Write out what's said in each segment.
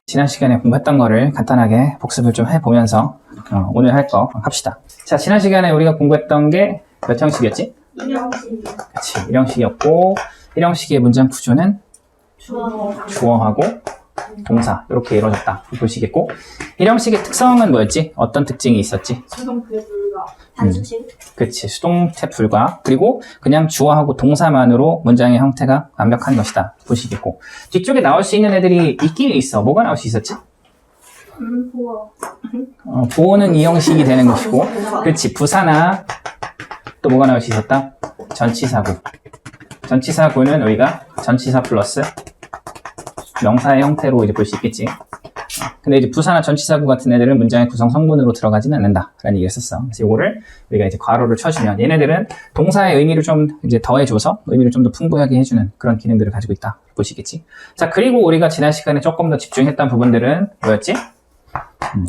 지난 시간에 공부했던 거를 간단하게 복습을 좀 해보면서 오늘 할 거 합시다. 자, 지난 시간에 우리가 공부했던 게 몇 형식이었지? 1형식이요. 그치, 1형식이었고 1형식의 문장 구조는 주어하고 동사 이렇게 이루어졌다 보시겠고 1형식의 특성은 뭐였지? 어떤 특징이 있었지? 수동태 불가. 단수식. 그치, 수동태 불가. 그리고 그냥 주어하고 동사만으로 문장의 형태가 완벽한 것이다 보시겠고 뒤쪽에 나올 수 있는 애들이 있긴 있어. 뭐가 나올 수 있었지? 보어. 보어는 2형식이 되는 것이고 그렇지, 부사나 또 뭐가 나올 수 있었다? 전치사구. 전치사구는 우리가 전치사 플러스 명사의 형태로 이제 볼 수 있겠지. 근데 이제 부사나 전치사구 같은 애들은 문장의 구성 성분으로 들어가지는 않는다 라는 얘기를 했었어. 그래서 요거를 우리가 이제 괄호를 쳐주면 얘네들은 동사의 의미를 좀 이제 더해줘서 의미를 좀 더 풍부하게 해주는 그런 기능들을 가지고 있다 보시겠지. 자, 그리고 우리가 지난 시간에 조금 더 집중했던 부분들은 뭐였지?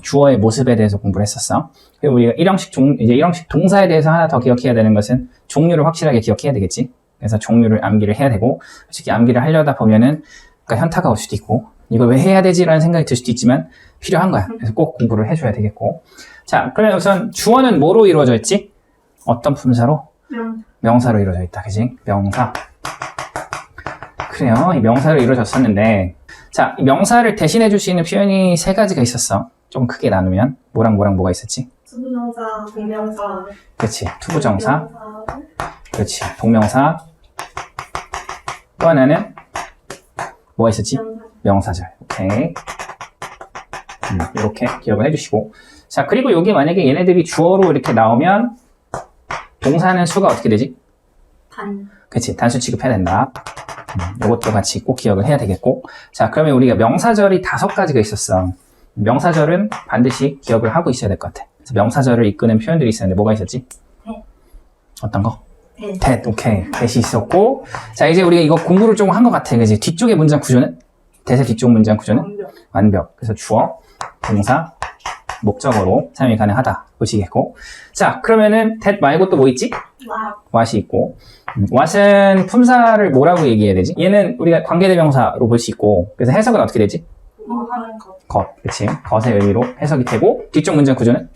주어의 모습에 대해서 공부를 했었어. 그리고 우리가 이제 1형식 동사에 대해서 하나 더 기억해야 되는 것은 종류를 확실하게 기억해야 되겠지. 그래서 종류를 암기를 해야 되고, 솔직히 암기를 하려다 보면은 그러니까 현타가 올 수도 있고, 이걸 왜 해야 되지라는 생각이 들 수도 있지만 필요한 거야. 그래서 꼭 공부를 해줘야 되겠고. 자, 그러면 우선 주어는 뭐로 이루어져 있지? 어떤 품사로? 명사로 이루어져 있다. 그지? 명사. 그래요. 이 명사로 이루어졌었는데, 자, 이 명사를 대신해 줄 수 있는 표현이 세 가지가 있었어. 좀 크게 나누면 뭐랑 뭐가 있었지? 투부정사, 동명사. 그렇지, 투부정사. 그렇지, 동명사. 또 하나는 뭐가 있었지? 명사절. 오케이. 이렇게 기억을 해주시고. 자, 그리고 여기 만약에 얘네들이 주어로 이렇게 나오면 동사는 수가 어떻게 되지? 그렇지, 단수 취급해야 된다. 이것도 같이 꼭 기억을 해야 되겠고. 자, 그러면 우리가 명사절이 5가지가 있었어. 명사절은 반드시 기억을 하고 있어야 될 것 같아. 그래서 명사절을 이끄는 표현들이 있었는데 뭐가 있었지? 어떤 거? that. 오케이. that이 있었고. 자, 이제 우리가 이거 공부를 조금 한 것 같아. 그지? 뒤쪽의 문장 구조는? that의 뒤쪽 문장 구조는? 완벽. 그래서 주어, 동사, 목적어로 사용이 가능하다 보시겠고. 자, 그러면은 that 말고 또 뭐 있지? what이 있고. what은 품사를 뭐라고 얘기해야 되지? 얘는 우리가 관계대명사로 볼 수 있고, 그래서 해석은 어떻게 되지? 것. 그치? 것의 의미로 해석이 되고, 뒤쪽 문장 구조는?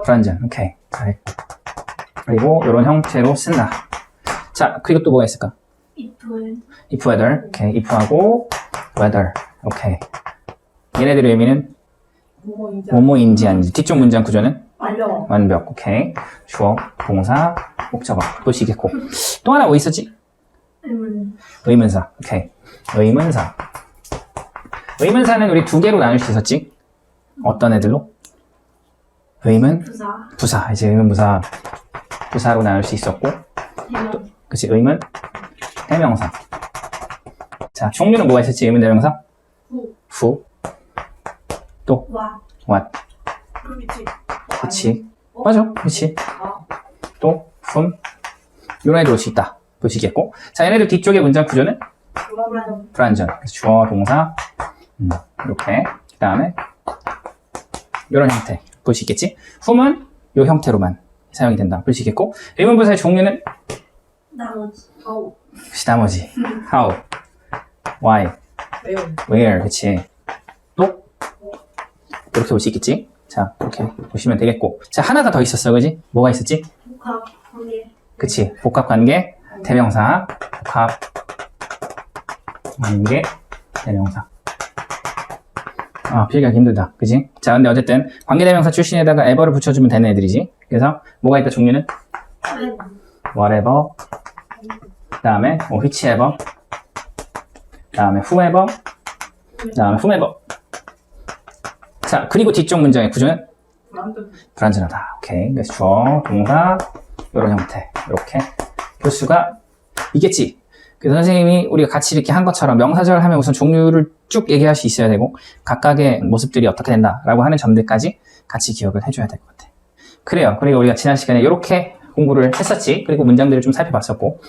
불완전. 오케이. 잘했고. 그리고 이런 형태로 쓴다. 자, 그리고 또 뭐가 있을까? if whether. 오케이. if하고 whether. 오케이. 얘네들의 의미는? 뭐뭐인지 아닌지. 뒤쪽 문장 구조는? 완벽. 오케이. 주어, 동사, 목적어. 보시겠고. 또 하나 뭐 있었지? 의문사. 오케이. 의문사. 의문사는 우리 2개로 나눌 수 있었지? 어떤 애들로? 의문? 부사. 이제 의문부사. 부사로 나눌 수 있었고. 또, 그치, 의문? 대명사. 자, 종류는 뭐가 있었지? 의문 대명사? 후. 또? what. 그치. 맞아. 그치. 또, whom. 이런 애들 올 수 있다. 보시겠고. 자, 얘네들 뒤쪽의 문장 구조는? 불완전. 그래서 주어, 동사. 이렇게. 그 다음에, 이런 형태. 볼 수 있겠지? whom은 이 형태로만 사용이 된다. 볼 수 있겠고. 의문부사의 종류는? 나머지. how. why. where. 그치. 또? 이렇게 볼 수 있겠지? 자, 이렇게 보시면 되겠고. 자, 하나가 더 있었어. 그지? 뭐가 있었지? 그치. 복합관계, 대명사. 복합관계, 대명사. 비교하기 힘들다. 그지? 자, 근데 어쨌든 관계대명사 출신에다가 ever를 붙여주면 되는 애들이지. 그래서 뭐가 있다? 종류는? whatever. 그 다음에 whichever. 그 다음에 whoever. 그 다음에 whomever. 자, 그리고 뒤쪽 문장의 구조는? 불완전하다. 오케이. 그래서 주어, 동사, 이런 형태. 이렇게 볼 수가 있겠지. 그래서 선생님이 우리가 같이 이렇게 한 것처럼 명사절 하면 우선 종류를 쭉 얘기할 수 있어야 되고 각각의 모습들이 어떻게 된다라고 하는 점들까지 같이 기억을 해줘야 될 것 같아. 그래요. 그리고 우리가 지난 시간에 이렇게 공부를 했었지. 그리고 문장들을 좀 살펴봤었고.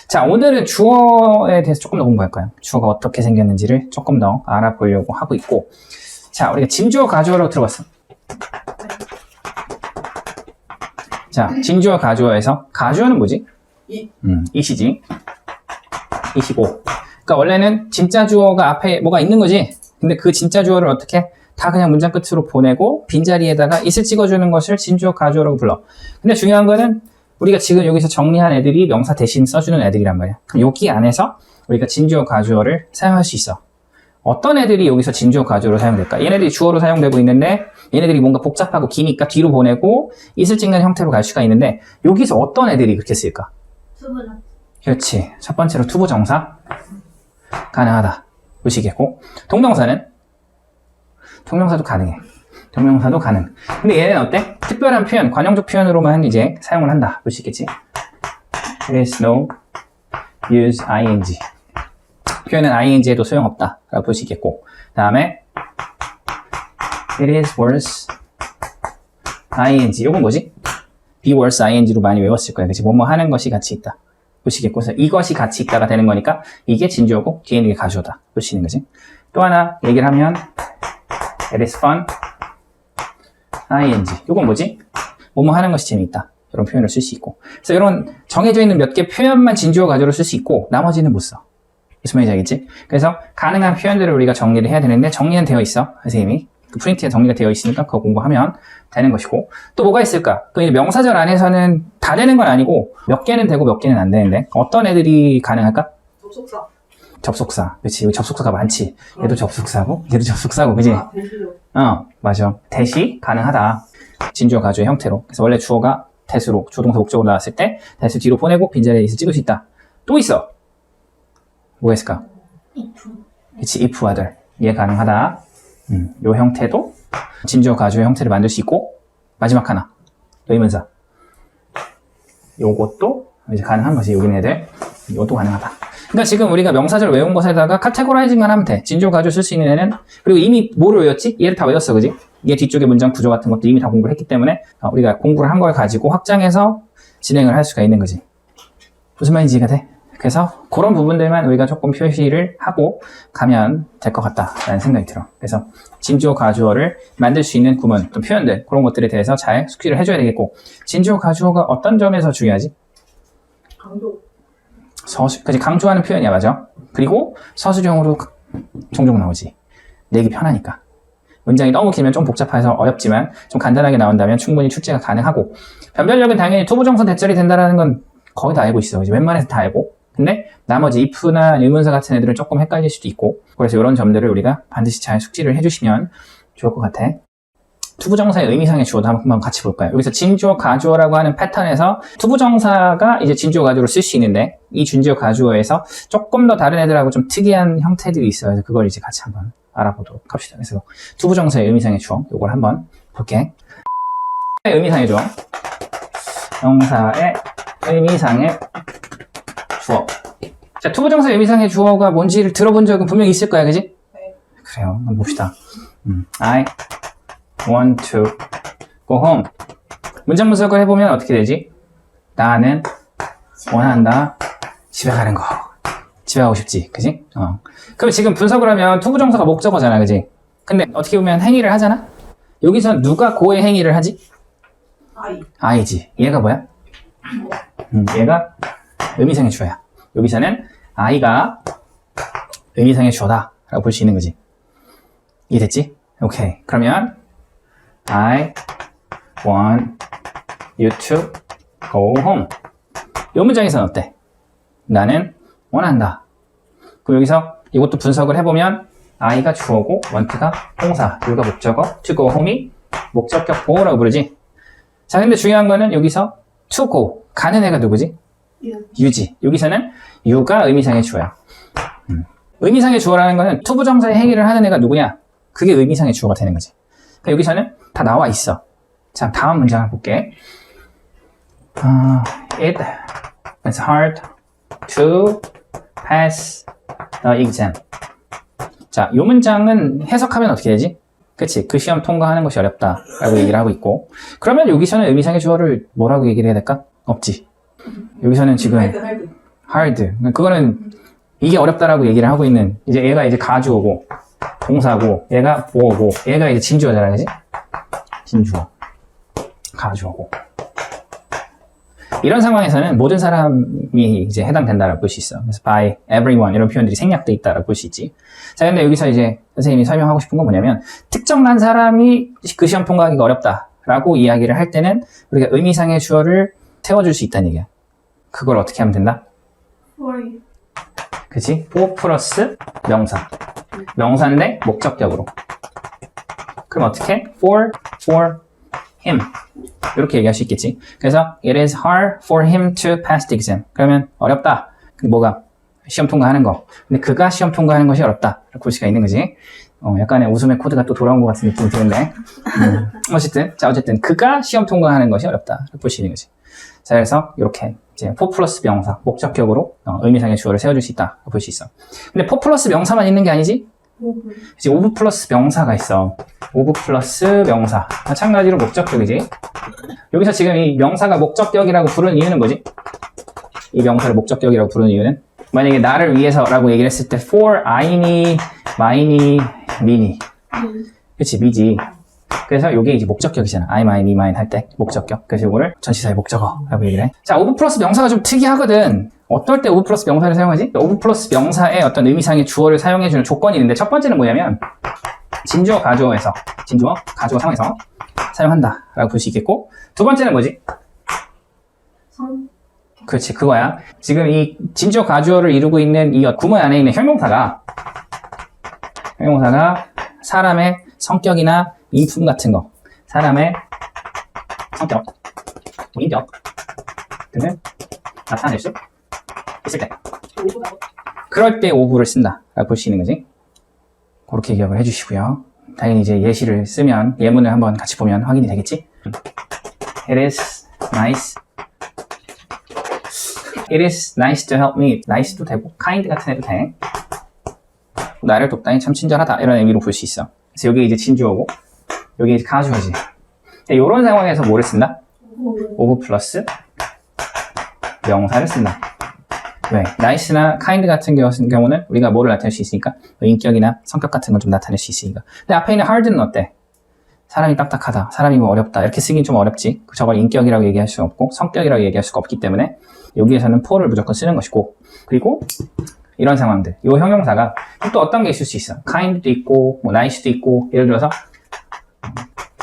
자, 오늘은 주어에 대해서 조금 더 공부할까요? 주어가 어떻게 생겼는지를 조금 더 알아보려고 하고 있고. 자, 우리가 진주어 가주어로 들어봤어. 자, 진주어 가주어에서 가주어는 뭐지? it이지. 25. 그러니까 원래는 진짜 주어가 앞에 뭐가 있는 거지. 근데 그 진짜 주어를 어떻게 다 그냥 문장 끝으로 보내고 빈자리에다가 it을 찍어주는 것을 진주어 가주어라고 불러. 근데 중요한 거는 우리가 지금 여기서 정리한 애들이 명사 대신 써주는 애들이란 말이야. 그럼 여기 안에서 우리가 진주어 가주어를 사용할 수 있어. 어떤 애들이 여기서 진주어 가주어로 사용될까? 얘네들이 주어로 사용되고 있는데 얘네들이 뭔가 복잡하고 기니까 뒤로 보내고 it을 찍는 형태로 갈 수가 있는데 여기서 어떤 애들이 그렇게 쓸까? 수분은 그렇지. 첫 번째로 투부정사 가능하다. 보시겠고 동명사는? 동명사도 가능해. 동명사도 가능. 근데 얘는 어때? 특별한 표현, 관용적 표현으로만 이제 사용을 한다. 볼 수 있겠지? There is no use ing. 표현은 ing에도 소용없다. 라고 볼 수 있겠고. 그 다음에 it is worse ing. 이건 뭐지? be worse ing로 많이 외웠을 거야. 그치? 뭐뭐 하는 것이 같이 있다. 보시겠고. 그래서 이것이 같이 있다가 되는 거니까 이게 진주어고 뒤에 있는 게 가주어다. 보시는 거지? 또 하나 얘기를 하면 it is fun ing. 이건 뭐지? 뭐뭐 하는 것이 재미있다. 이런 표현을 쓸 수 있고. 그래서 이런 정해져 있는 몇 개 표현만 진주어 가주어로 쓸 수 있고 나머지는 못 써. 무슨 말인지 알겠지? 그래서 가능한 표현들을 우리가 정리를 해야 되는데 정리는 되어 있어. 선생님이. 그 프린트에 정리가 되어 있으니까 그거 공부하면 되는 것이고. 또 뭐가 있을까? 또 이제 명사절 안에서는 다 되는 건 아니고 몇 개는 되고 몇 개는 안 되는데 어떤 애들이 가능할까? 접속사. 접속사. 그치. 여기 접속사가 많지. 얘도 접속사고 얘도 접속사고. 그치? 맞아. 대시 가능하다. 진주어 가주의 형태로. 그래서 원래 주어가 대수로 조동사 목적으로 나왔을 때 대수 뒤로 보내고 빈자리에 있을 찍을 수 있다. 또 있어. 뭐가 있을까? 그치. if other. 얘 가능하다. 요 형태도 진주어 가주의 형태를 만들 수 있고 마지막 하나. 의문사. 요것도 이제 가능한 거지. 여기 애들. 이것도 가능하다. 그러니까 지금 우리가 명사절 외운 것에다가 카테고라이징만 하면 돼. 진주어 가주어 쓸 수 있는 애는. 그리고 이미 뭐를 외웠지? 얘를 다 외웠어. 그지? 얘 뒤쪽에 문장 구조 같은 것도 이미 다 공부를 했기 때문에 우리가 공부를 한 걸 가지고 확장해서 진행을 할 수가 있는 거지. 무슨 말인지 이해가 돼? 그래서 그런 부분들만 우리가 조금 표시를 하고 가면 될 것 같다라는 생각이 들어. 그래서 진주어 가주어를 만들 수 있는 구문, 또 표현들 그런 것들에 대해서 잘 숙지를 해줘야 되겠고 진주어 가주어가 어떤 점에서 중요하지? 강조. 그치, 강조하는 표현이야. 맞아. 그리고 서술형으로 종종 나오지. 내기 편하니까. 문장이 너무 길면 좀 복잡해서 어렵지만 좀 간단하게 나온다면 충분히 출제가 가능하고 변별력은 당연히 투부정사 대절이 된다는 건 거의 다 알고 있어. 그치? 웬만해서 다 알고. 근데 나머지 if나 의문사 같은 애들은 조금 헷갈릴 수도 있고 그래서 이런 점들을 우리가 반드시 잘 숙지를 해주시면 좋을 것 같아. 투부정사의 의미상의 주어도 한번 같이 볼까요? 여기서 진주어 가주어라고 하는 패턴에서 투부정사가 이제 진주어 가주어로 쓸 수 있는데 이 진주어 가주어에서 조금 더 다른 애들하고 좀 특이한 형태들이 있어요. 그래서 그걸 이제 같이 한번 알아보도록 합시다. 그래서 투부정사의 의미상의 주어 이걸 한번 볼게. 의미상의 주어 명사의 의미상의 주어. 자, 투부정사의 의미상의 주어가 뭔지를 들어본 적은 분명히 있을 거야. 그지? 네. 그래요. 한번 봅시다. I want to go home. 문장 분석을 해보면 어떻게 되지? 나는 원한다. 집에 가는 거. 집에 가고 싶지. 그지? 그럼 지금 분석을 하면 투부정사가 목적어잖아. 그지? 근데 어떻게 보면 행위를 하잖아? 여기서 누가 고의 행위를 하지? I지. 얘가 뭐야? 얘가 의미상의 주어야. 여기서는 I가 의미상의 주어다. 라고 볼 수 있는 거지. 이해됐지? 오케이. 그러면 I want you to go home. 이 문장에서는 어때? 나는 원한다. 그럼 여기서 이것도 분석을 해보면 I가 주어고 want가 동사, you가 목적어, to go home이 목적격 보호라고 부르지. 자, 근데 중요한 거는 여기서 to go, 가는 애가 누구지? you지. 여기서는 you가 의미상의 주어야. 의미상의 주어라는 거는 투부정사의 행위를 하는 애가 누구냐? 그게 의미상의 주어가 되는 거지. 그러니까 여기서는 다 나와 있어. 자, 다음 문장을 볼게. It is hard to pass the exam. 자, 이 문장은 해석하면 어떻게 되지? 그치? 그 시험 통과하는 것이 어렵다 라고 얘기를 하고 있고 그러면 여기서는 의미상의 주어를 뭐라고 얘기를 해야 될까? 없지. 여기서는 지금 hard. 그거는 이게 어렵다라고 얘기를 하고 있는 이제 얘가 이제 가주어고 동사고 얘가 보어고 얘가 이제 진주어잖아. 그지? 진주어. 가주어고. 이런 상황에서는 모든 사람이 이제 해당된다라고 볼 수 있어. 그래서 by everyone 이런 표현들이 생략돼 있다라고 볼 수 있지. 자, 근데 여기서 이제 선생님이 설명하고 싶은 건 뭐냐면 특정한 사람이 그 시험 통과하기가 어렵다라고 이야기를 할 때는 우리가 의미상의 주어를 세워줄 수 있다는 얘기야. 그걸 어떻게 하면 된다? for 그치? for 플러스 명사. 명사인데 목적격으로. 그럼 어떻게? for him. 이렇게 얘기할 수 있겠지. 그래서 it is hard for him to pass the exam. 그러면 어렵다. 뭐가? 시험 통과하는 거. 근데 그가 시험 통과하는 것이 어렵다. 볼 수가 있는 거지. 약간의 웃음의 코드가 또 돌아온 것 같은 느낌이 드는데. 어쨌든 그가 시험 통과하는 것이 어렵다. 볼 수 있는 거지. 자, 그래서 이렇게 이제 for 플러스 명사, 목적격으로 의미상의 주어를 세워줄 수 있다. 볼 수 있어. 근데 for 플러스 명사만 있는 게 아니지? 이제 of 플러스 명사가 있어. of 플러스 명사. 마찬가지로 목적격이지. 여기서 지금 이 명사가 목적격이라고 부르는 이유는 뭐지? 이 명사를 목적격이라고 부르는 이유는 만약에 나를 위해서라고 얘기를 했을 때 for I니, mine이, me니. 그치, me지. 그래서 이게 이제 목적격이잖아. I, mine, me, mine 할 때 목적격. 그래서 이거를 전치사의 목적어라고 얘기를 해. 자, of 플러스 명사가 좀 특이하거든. 어떨 때 of 플러스 명사를 사용하지? of 플러스 명사의 어떤 의미상의 주어를 사용해주는 조건이 있는데 첫 번째는 뭐냐면 진주어, 가주어에서 진주어, 가주어 상황에서 사용한다 라고 볼 수 있겠고 두 번째는 뭐지? 성 그렇지, 그거야. 지금 이 진주어, 가주어를 이루고 있는 이 구문 안에 있는 형용사가 사람의 성격이나 인품 같은 거, 사람의 성격, 인격 등을 나타낼 수 있을 때 그럴 때 of를 쓴다 라고 볼 수 있는 거지. 그렇게 기억을 해주시고요. 당연히 이제 예시를 쓰면 예문을 한번 같이 보면 확인이 되겠지. It is nice. It is nice to help me. nice도 되고 kind 같은 애도 돼. 나를 돕다니 참 친절하다 이런 의미로 볼 수 있어. 그래서 여기 이제 진주어고 여기 이제 가주어지. 이런 상황에서 뭐를 쓴다? of 플러스 명사를 쓴다. 왜? nice나 kind 같은 경우는 우리가 뭐를 나타낼 수 있으니까 인격이나 성격 같은 걸 좀 나타낼 수 있으니까. 근데 앞에 있는 hard는 어때? 사람이 딱딱하다, 사람이 뭐 어렵다 이렇게 쓰긴 좀 어렵지. 저걸 인격이라고 얘기할 수 없고 성격이라고 얘기할 수가 없기 때문에 여기에서는 for를 무조건 쓰는 것이고 그리고 이런 상황들, 이 형용사가 또 어떤 게 있을 수 있어. kind도 있고 뭐 nice도 있고 예를 들어서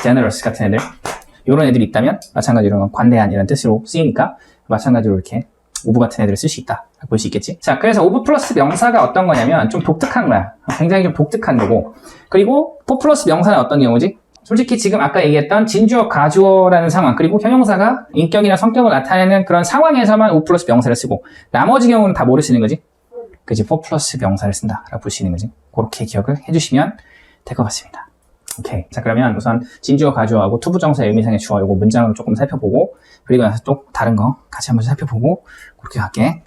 generous 같은 애들 이런 애들이 있다면 마찬가지로 관대한 이런 뜻으로 쓰이니까 마찬가지로 이렇게 of 같은 애들을 쓸 수 있다 볼 수 있겠지. 자, 그래서 of 플러스 명사가 어떤 거냐면 좀 독특한 거야. 굉장히 좀 독특한 거고 그리고 for 플러스 명사는 어떤 경우지? 솔직히 지금 아까 얘기했던 진주어, 가주어라는 상황 그리고 형용사가 인격이나 성격을 나타내는 그런 상황에서만 of 플러스 명사를 쓰고 나머지 경우는 다 뭐를 쓰는 거지? 그지? for 플러스 명사를 쓴다 라고 볼 수 있는 거지. 그렇게 기억을 해주시면 될 것 같습니다. 오케이. 자, 그러면 우선 진주어, 가주어하고 투부정사의 의미상의 주어 요거 문장으로 조금 살펴보고 그리고 나서 또 다른 거 같이 한번 살펴보고 그렇게 갈게.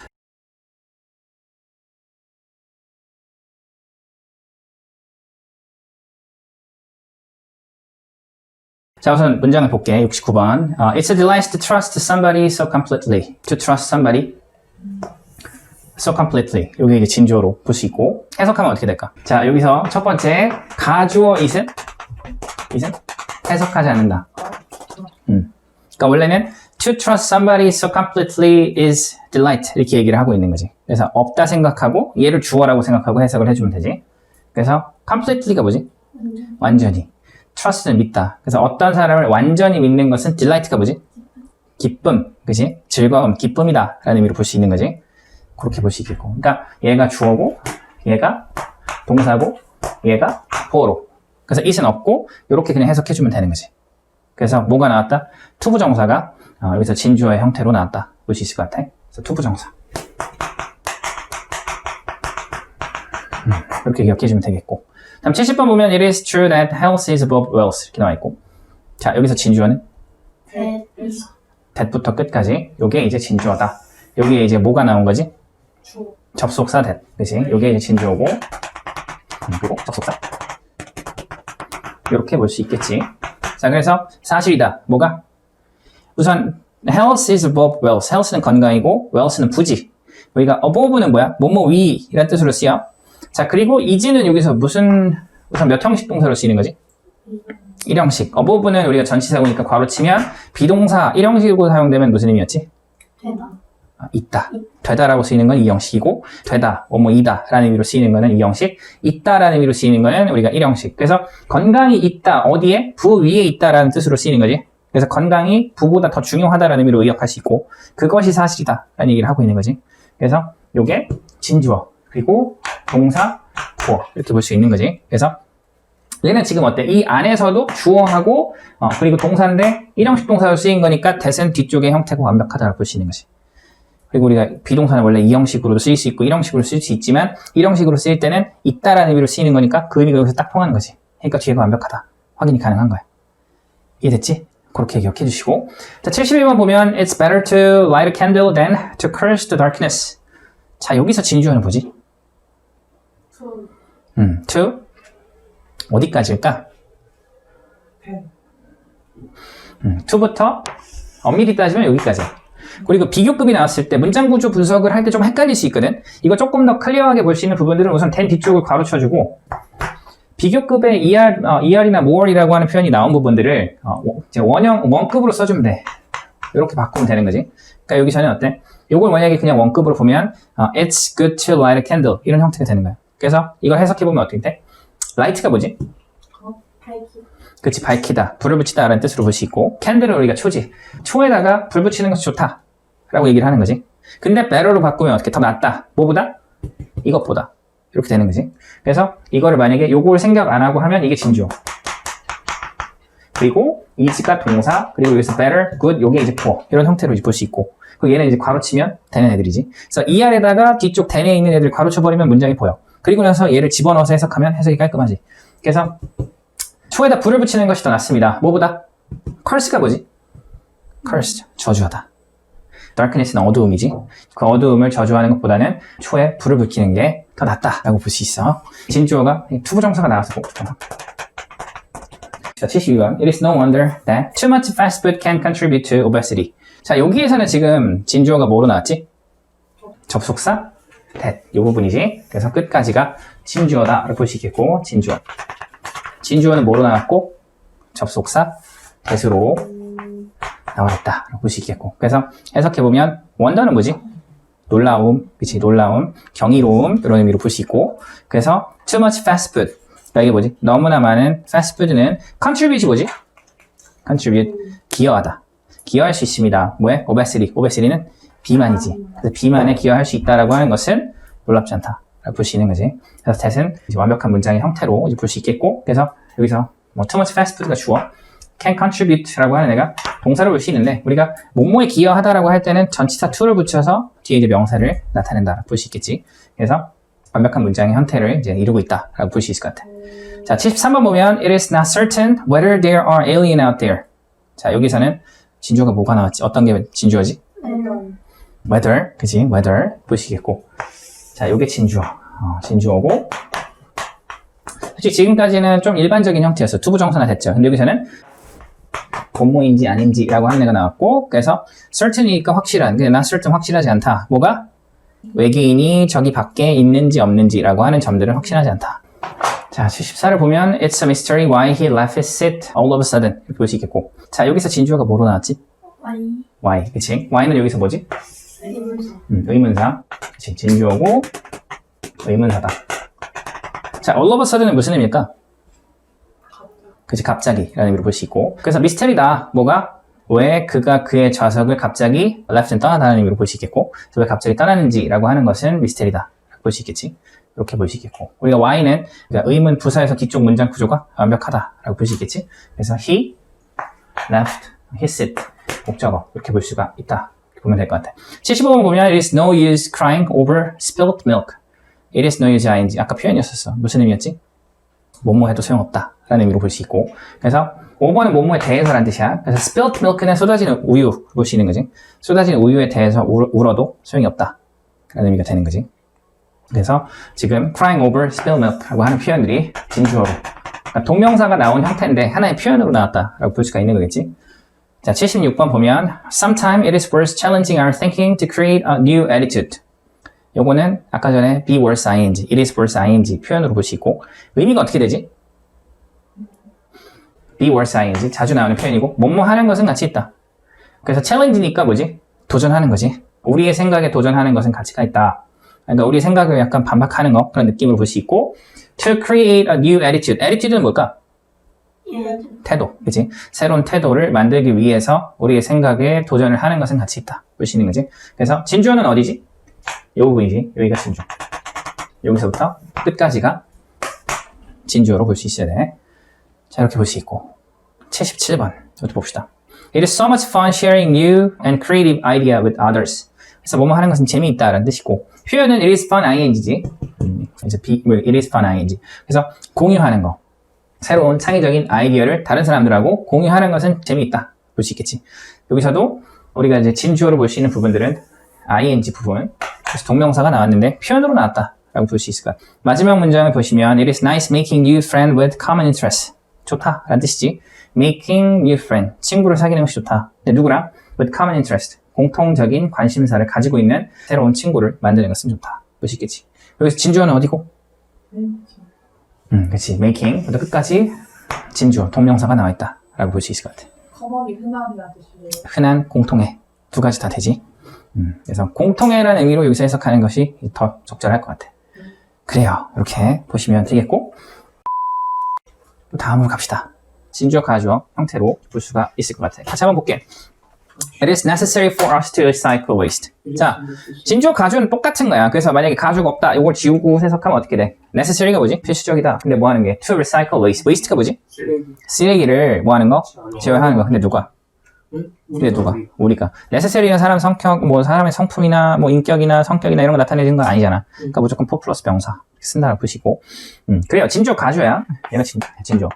자, 우선 문장을 볼게. 69번. It's a delight to trust somebody so completely. To trust somebody so completely. 여기 이제 진주어로 볼 수 있고 해석하면 어떻게 될까? 자, 여기서 첫 번째 가주어 is은 해석하지 않는다. 그러니까 원래는 to trust somebody so completely is delight 이렇게 얘기를 하고 있는 거지. 그래서 없다 생각하고 얘를 주어라고 생각하고 해석을 해주면 되지. 그래서 completely가 뭐지? 완전히. trust는 믿다. 그래서 어떤 사람을 완전히 믿는 것은 delight가 뭐지? 기쁨, 그지? 즐거움, 기쁨이다 라는 의미로 볼 수 있는 거지. 그렇게 볼 수 있겠고. 그러니까 얘가 주어고 얘가 동사고 얘가 보어로. 그래서 it은 없고 이렇게 그냥 해석해주면 되는 거지. 그래서 뭐가 나왔다? 투부정사가 여기서 진주어의 형태로 나왔다. 볼 수 있을 것 같아. 그래서 투부정사. 이렇게 기억해주면 되겠고. 다음 70번 보면 It is true that health is above wealth 이렇게 나와 있고. 자, 여기서 진주어는 that부터 끝까지 요게 이제 진주어다. 여기에 이제 뭐가 나온 거지? 접속사 that. 그치? 요게 이제 진주어고 그리고 접속사. 이렇게 볼 수 있겠지. 자, 그래서 사실이다. 뭐가? 우선 health is above wealth. health는 건강이고 wealth는 부지. 여기가 above는 뭐야? 뭐뭐 위 이란 뜻으로 쓰여. 자, 그리고 is는 여기서 우선 몇 형식 동사로 쓰이는 거지? 1형식. above는 우리가 전치사고니까 괄호 치면 비동사 1형식으로 사용되면 무슨 의미였지? 되다. 있다. 되다라고 쓰이는 건 이 형식이고, 되다, 이다 라는 의미로 쓰이는 거는 이 형식, 있다라는 의미로 쓰이는 거는 우리가 1형식. 그래서 건강이 있다, 어디에? 부 위에 있다라는 뜻으로 쓰이는 거지. 그래서 건강이 부보다 더 중요하다라는 의미로 의역할 수 있고, 그것이 사실이다 라는 얘기를 하고 있는 거지. 그래서 요게 진주어, 그리고 동사, 보어 이렇게 볼 수 있는 거지. 그래서 얘는 지금 어때? 이 안에서도 주어하고 그리고 동사인데 1형식 동사로 쓰인 거니까 that은 뒤쪽의 형태가 완벽하다고 볼 수 있는 거지. 그리고 우리가 비동사는 원래 2형식으로도 쓰일 수 있고 1형식으로 쓸 수 있지만 1형식으로 쓰일 때는 있다라는 의미로 쓰이는 거니까 그 의미가 여기서 딱 통하는 거지. 그러니까 뒤에가 완벽하다. 확인이 가능한 거야. 이해됐지? 그렇게 기억해 주시고. 자, 71번 보면 It's better to light a candle than to curse the darkness. 자, 여기서 진주어는 뭐지? to 어디까지일까? to부터 엄밀히 따지면 여기까지. 그리고 비교급이 나왔을 때 문장 구조 분석을 할 때 좀 헷갈릴 수 있거든. 이거 조금 더 클리어하게 볼 수 있는 부분들은 우선 then 뒤쪽을 가로쳐주고 비교급의 ER이나 more이라고 하는 표현이 나온 부분들을 이제 원급으로 써주면 돼. 이렇게 바꾸면 되는 거지. 그러니까 여기서는 어때? 이걸 만약에 그냥 원급으로 보면 It's good to light a candle 이런 형태가 되는 거야. 그래서 이걸 해석해보면 어떻게 돼? light가 뭐지? 밝기. 그치, 밝히다, 불을 붙이다 라는 뜻으로 볼 수 있고 캔들은 우리가 초지, 초에다가 불 붙이는 것이 좋다 라고 얘기를 하는 거지. 근데 better로 바꾸면 어떻게 더 낫다, 뭐보다? 이것보다 이렇게 되는 거지. 그래서 이거를 만약에 요걸 생각 안 하고 하면 이게 진주어, 그리고 is가 동사, 그리고 여기서 better, good 요게 이제 for 이런 형태로 볼 수 있고, 그리고 얘는 이제 괄호치면 되는 애들이지. 그래서 ER에다가 뒤쪽 then에 있는 애들 괄호쳐버리면 문장이 보여. 그리고 나서 얘를 집어넣어서 해석하면 해석이 깔끔하지. 그래서 초에다 불을 붙이는 것이 더 낫습니다. 뭐보다? curse가 뭐지? curse, 저주하다. darkness는 어두움이지. 그 어두움을 저주하는 것보다는 초에 불을 붙이는 게 더 낫다라고 볼 수 있어. 진주어가 투부정사가 나와서 자, 72번. It is no wonder that too much fast food can contribute to obesity. 자, 여기에서는 지금 진주어가 뭐로 나왔지? 접속사? that. 이 부분이지. 그래서 끝까지가 진주어다라고 볼 수 있겠고, 진주어. 진주어는 뭐로 나왔고? 접속사 that으로 나와있다라고 볼 수 있겠고. 그래서 해석해보면 wonder는 뭐지? 놀라움, 그치? 놀라움, 경이로움 이런 의미로 볼 수 있고. 그래서 too much fast food. 그러니까 이게 뭐지? 너무나 많은 패스트푸드는 contribute이 뭐지? contribute, 기여하다. 기여할 수 있습니다. 뭐에? obesity는 비만이지. 그래서 비만에 기여할 수 있다라고 하는 것은 놀랍지 않다라고 볼 수 있는 거지. 그래서 that은 이제 완벽한 문장의 형태로 이제 볼 수 있겠고, 그래서 여기서 뭐 too much fast food가 주어, can contribute라고 하는 애가 동사로 볼 수 있는데, 우리가 뭐뭐에 기여하다라고 할 때는 전치사 to를 붙여서 뒤에 이제 명사를 나타낸다라고 볼 수 있겠지. 그래서 완벽한 문장의 형태를 이제 이루고 있다라고 볼 수 있을 것 같아. 자, 73번 보면 It is not certain whether there are aliens out there. 자, 여기서는 진주어가 뭐가 나왔지? 어떤 게 진주어지? whether, 그치? whether 보시겠고. 자, 요게 진주어고. 솔직히 지금까지는 좀 일반적인 형태였어. 투부정사나 됐죠. 근데 여기서는 본모인지 아닌지라고 하는 애가 나왔고, 그래서 certain이니까 확실한, 근데 not certain 확실하지 않다. 뭐가? 외계인이 저기 밖에 있는지 없는지라고 하는 점들은 확실하지 않다. 자, 74를 보면 It's a mystery why he left his seat all of a sudden 이렇게 볼 수 있겠고. 자, 여기서 진주어가 뭐로 나왔지? why, 그치? why는 여기서 뭐지? 의문사. 그치? 진주어고 의문사다. 자, all of a sudden은 무슨 의미일까? 그치? 갑자기라는 의미로 볼 수 있고. 그래서 미스테리다. 뭐가? 왜 그가 그의 좌석을 갑자기 left는 떠나다는 의미로 볼 수 있겠고, 그래서 왜 갑자기 떠나는지라고 하는 것은 미스테리다 볼 수 있겠지. 이렇게 볼 수 있겠고, 우리가 why는 그러니까 의문 부사에서 뒤쪽 문장 구조가 완벽하다라고 볼 수 있겠지. 그래서 he left his seat, 목적어 이렇게 볼 수가 있다 보면 될 것 같아. 75번 보면 It is no use crying over spilled milk. It is no use ing. 아까 표현이었었어. 무슨 의미였지? 뭐뭐 해도 소용없다 라는 의미로 볼 수 있고, 그래서 5번은 뭐뭐에 대해서라는 뜻이야. 그래서 spilled milk는 쏟아지는 우유 볼 수 있는 거지. 쏟아지는 우유에 대해서 울어도 소용이 없다 라는 의미가 되는 거지. 그래서 지금 crying over spilled milk라고 하는 표현들이 진주어로, 그러니까 동명사가 나온 형태인데 하나의 표현으로 나왔다라고 볼 수가 있는 거겠지. 자, 76번 보면 Sometimes it is worth challenging our thinking to create a new attitude. 요거는 아까 전에 be worth ing, it is worth ing 표현으로 볼 수 있고, 의미가 어떻게 되지? be worth ing 자주 나오는 표현이고, 뭐뭐 하는 것은 가치 있다. 그래서 challenge니까 뭐지? 도전하는 거지. 우리의 생각에 도전하는 것은 가치가 있다. 그러니까 우리 생각을 약간 반박하는 거, 그런 느낌을 볼 수 있고, to create a new attitude. attitude는 뭘까? 태도, 그치? 새로운 태도를 만들기 위해서 우리의 생각에 도전을 하는 것은 가치 있다. 볼 수 있는 거지. 그래서 진주어는 어디지? 이 부분이지. 여기가 진주. 여기서부터 끝까지가 진주어로 볼 수 있어야 돼. 자, 이렇게 볼 수 있고. 77번. 이것도 봅시다. It is so much fun sharing new and creative idea with others. 그래서 뭐뭐 하는 것은 재미있다 라는 뜻이고, 표현은 it is fun ing지. 이제 it is fun ing. 그래서 공유하는 거. 새로운 창의적인 아이디어를 다른 사람들하고 공유하는 것은 재미있다. 볼 수 있겠지. 여기서도 우리가 이제 진주어로 볼 수 있는 부분들은 ing 부분. 그래서 동명사가 나왔는데 표현으로 나왔다. 라고 볼 수 있을 거야. 마지막 문장을 보시면 It is nice making new friend with common interests. 좋다 라는 뜻이지. Making new friend. 친구를 사귀는 것이 좋다. 근데 누구랑? With common interest. 공통적인 관심사를 가지고 있는 새로운 친구를 만드는 것은 좋다. 볼 수 있겠지. 여기서 진주어는 어디고? 그치. making. 부터 끝까지 진주어, 동명사가 나와있다. 라고 볼 수 있을 것 같아. 커먼이 흔한이라는 뜻이에요. 흔한, 공통의. 두 가지 다 되지. 그래서 공통의라는 의미로 여기서 해석하는 것이 더 적절할 것 같아. 그래요. 이렇게 보시면 되겠고. 다음으로 갑시다. 진주어, 가주어 형태로 볼 수가 있을 것 같아. 같이 한번 볼게. It is necessary for us to recycle waste. 자, 진주어, 가주어는 똑같은 거야. 그래서 만약에 가주어가 없다, 이걸 지우고 해석하면 어떻게 돼? necessary가 뭐지? 필수적이다. 근데 뭐 하는 게? to recycle waste. waste가 뭐지? 쓰레기를 뭐 하는 거? 제어하는 거. 근데 누가? 우리가. necessary는 사람 성격, 뭐 사람의 성품이나 뭐 인격이나 성격이나 이런 거 나타내는 건 아니잖아. 그러니까 무조건 for 플러스 명사 쓴다고 보시고. 그래요. 진주어, 가주어야. 얘가 진주어.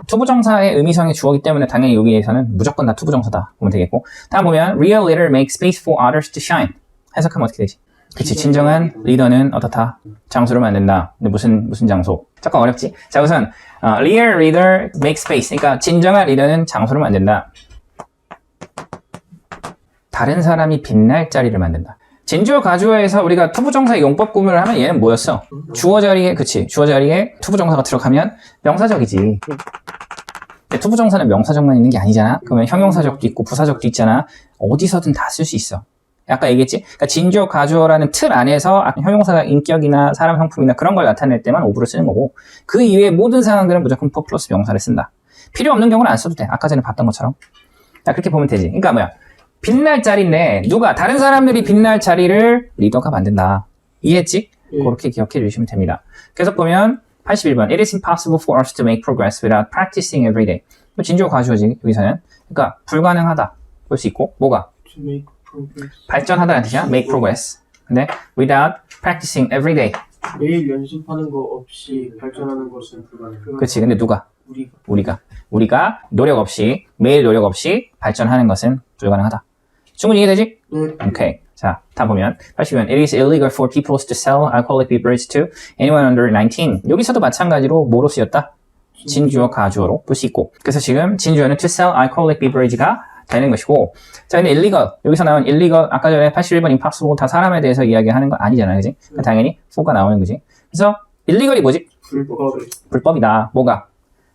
투부정사의 의미성의 주어이기 때문에 당연히 여기에서는 무조건 다 투부정사다 보면 되겠고. 다음 보면 real leader make space for others to shine. 해석하면 어떻게 되지? 그치, 진정한 리더는 어떻다? 장소를 만든다. 근데 무슨 장소? 조금 어렵지? 자, 우선 real leader make space. 그러니까 진정한 리더는 장소를 만든다. 다른 사람이 빛날 자리를 만든다. 진주어, 가주어에서 우리가 투부정사의 용법 구분을 하면 얘는 뭐였어? 주어 자리에, 그치, 주어 자리에 투부정사가 들어가면 명사적이지. 근데 투부정사는 명사적만 있는 게 아니잖아. 그러면 형용사적도 있고 부사적도 있잖아. 어디서든 다 쓸 수 있어. 아까 얘기했지? 그러니까 진주어, 가주어라는 틀 안에서 형용사가 인격이나 사람 성품이나 그런 걸 나타낼 때만 오브를 쓰는 거고, 그 이외의 모든 상황들은 무조건 for 플러스 명사를 쓴다. 필요 없는 경우는 안 써도 돼. 아까 전에 봤던 것처럼. 자, 그렇게 보면 되지. 그러니까 뭐야? 빛날 자리인데 누가? 다른 사람들이 빛날 자리를 리더가 만든다. 이해했지? 그렇게 기억해 주시면 됩니다. 계속 보면 81번 It is impossible for us to make progress without practicing every day. 진주어, 가주어지 여기서는. 그러니까 불가능하다 볼 수 있고, 뭐가? To make progress. 발전하다는 뜻이야. make progress. 근데 without practicing every day. 매일 연습하는 거 없이 발전하는 것은 불가능. 그렇지. 근데 누가? 우리가. 우리가 노력 없이, 매일 노력 없이 발전하는 것은 불가능하다. 충분히 이해되지? 오케이. 자, 다 보면 80번 It is illegal for people to sell alcoholic beverages to anyone under 19. 여기서도 마찬가지로 뭐로 쓰였다? 진주어, 가주어로 볼 수 있고. 그래서 지금 진주어는 to sell alcoholic beverage가 되는 것이고, 자, 근데 illegal, 여기서 나온 illegal, 아까 전에 81번 impossible 다 사람에 대해서 이야기하는 건 아니잖아, 그지? 그러니까 당연히 for가 나오는 거지. 그래서 illegal이 뭐지? 불법이다. 뭐가?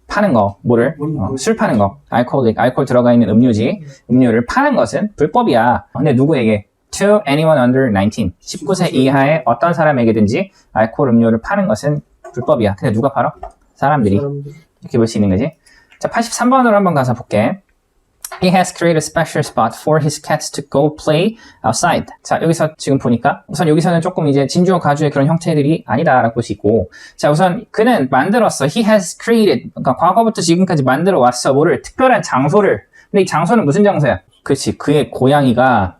파는 거, 뭐를? 술 파는 거. 알코올 들어가 있는 음료지. 음료를 파는 것은 불법이야. 근데 누구에게? To anyone under 19. 19세 이하의 어떤 사람에게든지 알코올 음료를 파는 것은 불법이야. 근데 누가 팔아? 사람들이. 이렇게 볼 수 있는 거지. 자, 83번으로 한번 가서 볼게. He has created a special spot for his cats to go play outside. 자, 여기서 지금 보니까 우선 여기서는 조금 이제 진주어, 가주어의 그런 형태들이 아니다라고 볼 수 있고, 자, 우선 그는 만들었어. He has created. 그러니까 과거부터 지금까지 만들어 왔어. 뭐를? 특별한 장소를. 근데 이 장소는 무슨 장소야? 그렇지. 그의 고양이가.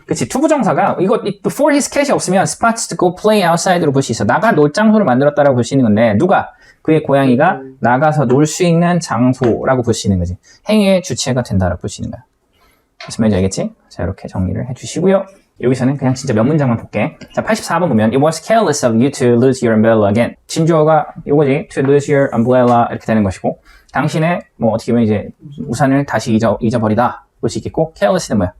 그치, 투부정사가 이거 for his cat이 없으면 spots to go play outside로 볼 수 있어. 나가 놀 장소를 만들었다라고 볼 수 있는 건데, 누가? 그의 고양이가 나가서 놀 수 있는 장소라고 볼 수 있는 거지. 행위의 주체가 된다라고 볼 수 있는 거야. 무슨 말인지 알겠지? 자, 이렇게 정리를 해주시고요. 여기서는 그냥 진짜 몇 문장만 볼게. 자, 84번 보면 It was careless of you to lose your umbrella again. 진주어가 이거지. To lose your umbrella 이렇게 되는 것이고, 당신의 뭐 어떻게 보면 이제 우산을 다시 잊어버리다 볼 수 있겠고, careless는 뭐야?